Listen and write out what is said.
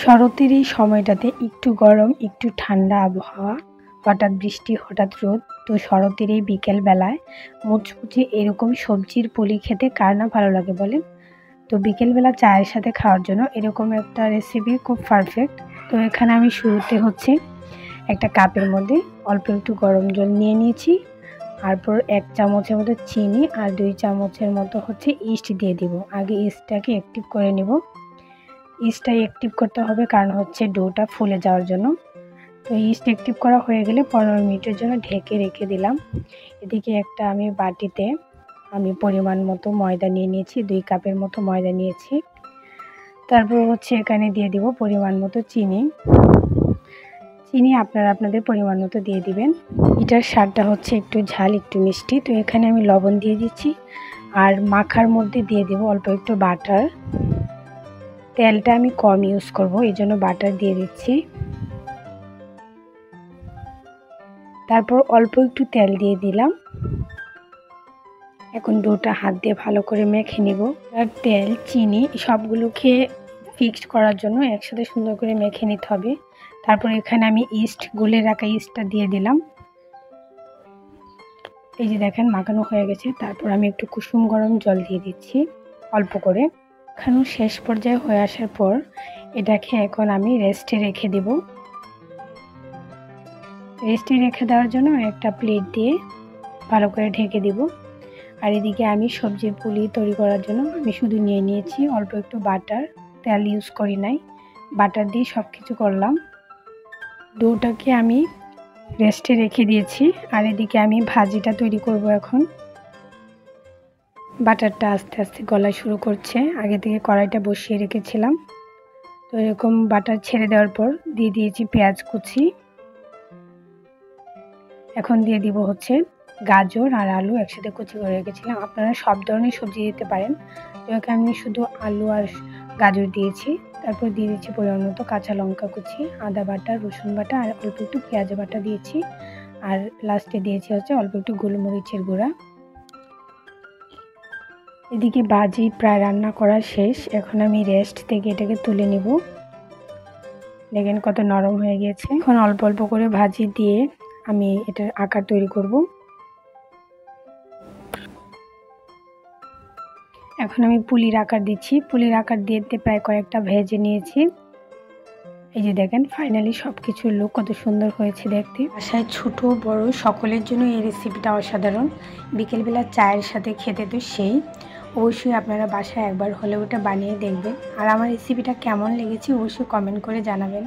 শরতের এই সময়টাতে একটু গরম একটু ঠান্ডা আবহাওয়া, হঠাৎ বৃষ্টি হঠাৎ রোদ। তো শরতের এই বিকেলবেলায় মুচমুচে এরকম সবজির পুলি খেতে কার না ভালো লাগে বলেন। তো বিকেলবেলা চায়ের সাথে খাওয়ার জন্য এরকম একটা রেসিপি খুব পারফেক্ট। তো এখানে আমি শুরুতে একটা কাপের মধ্যে অল্প একটু গরম জল নিয়ে নিয়েছি। তারপর 1 চামচের মতো চিনি আর 2 চামচের মতো ইস্ট দিয়ে দিব। আগে ইস্টটাকে অ্যাক্টিভ করে নেব। ইস্টটা অ্যাক্টিভ করতে হবে কারণ ডোটা ফুলে যাওয়ার জন্য। তো ইস্ট অ্যাক্টিভ করা হয়ে গেলে 15 মিনিটের জন্য ঢেকে রেখে দিলাম। এদিকে আমি বাটিতে পরিমাণ মতো ময়দা নিয়ে নিয়েছি, 2 কাপের মতো ময়দা নিয়েছি। তারপর এখানে দিয়ে দিব পরিমাণ মতো চিনি। আপনারা আপনাদের পরিমাণ মতো দিয়ে দিবেন। এটার স্বাদটা একটু ঝাল একটু মিষ্টি। তো এখানে আমি লবণ দিয়ে দিচ্ছি আর মাখার মধ্যে দিয়ে দেব অল্প একটু বাটার। তেলটা আমি কম ইউজ করব, এই জন্য বাটার দিয়ে দিচ্ছি। তারপর অল্প একটু তেল দিয়ে দিলাম। এখন ডোটা হাত দিয়ে ভালো করে মেখে নিব। আর তেল চিনি সবগুলোকে ফিক্সড করার জন্য একসাথে সুন্দর করে মেখে নিতে হবে। তারপর এখানে আমি ইস্ট গুলে রাখা ইস্টটা দিয়ে দিলাম। এই যে দেখেন মাখানো হয়ে গেছে। তারপর আমি একটু কুসুম গরম জল দিয়ে দিচ্ছি অল্প করে। খানো শেষ পর্যায়ে হয়ে আসার পর এটাকে এখন আমি রেস্টে রেখে দেব। রেস্টে রেখে দেওয়ার জন্য একটা প্লেট দিয়ে ভালো করে ঢেকে দেব। আর এদিকে আমি সবজির পুলি তৈরি করার জন্য আমি শুধু নিয়ে নিয়েছি অল্প একটু বাটার, তেল ইউজ করি নাই, বাটার দিয়ে সব কিছু করলাম। ডোটাকে আমি রেস্টে রেখে দিয়েছি। আর এদিকে আমি ভাজিটা তৈরি করব। এখন বাটারটা আস্তে আস্তে গলা শুরু করছে। আগে থেকে কড়াইটা বসিয়ে রেখেছিলাম। তো এরকম বাটার ছেড়ে দেওয়ার পর দিয়ে দিয়েছি পেঁয়াজ কুচি। এখন দিয়ে দিব গাজর আর আলু একসাথে কুচি করে রেখেছিলাম। আপনারা সব ধরনের সবজি দিতে পারেন। তো এখানে আমি শুধু আলু আর গাজর দিয়েছি। তারপর দিয়ে দিচ্ছি পরিমাণ মতো কাঁচা লঙ্কা কুচি, আদা বাটা, রসুন বাটা আর অল্প একটু পেঁয়াজ বাটা দিয়েছি। আর লাস্টে দিয়েছি অল্প একটু গোলমরিচের গুঁড়া। এদিকে ভাজি প্রায় রান্না করা শেষ। এখন আমি রেস্ট থেকে এটাকে তুলে নিব। দেখেন কত নরম হয়ে গেছে। এখন অল্প অল্প করে ভাজি দিয়ে আমি এটার আকার তৈরি করব। এখন আমি পুলির আকার দিচ্ছি। পুলির আকার দিয়ে প্রায় কয়েকটা ভেজে নিয়েছি। এই যে দেখেন ফাইনালি সবকিছুর লুক কত সুন্দর হয়েছে দেখতে। বাসায় ছোট বড় সকলের জন্য এই রেসিপিটা অসাধারণ। বিকেলবেলা চায়ের সাথে খেতে তো সেই। অবশ্যই আপনারা বাসায় একবার হলেও ওটা বানিয়ে দেখবেন। আর আমার রেসিপিটা কেমন লেগেছে অবশ্যই কমেন্ট করে জানাবেন।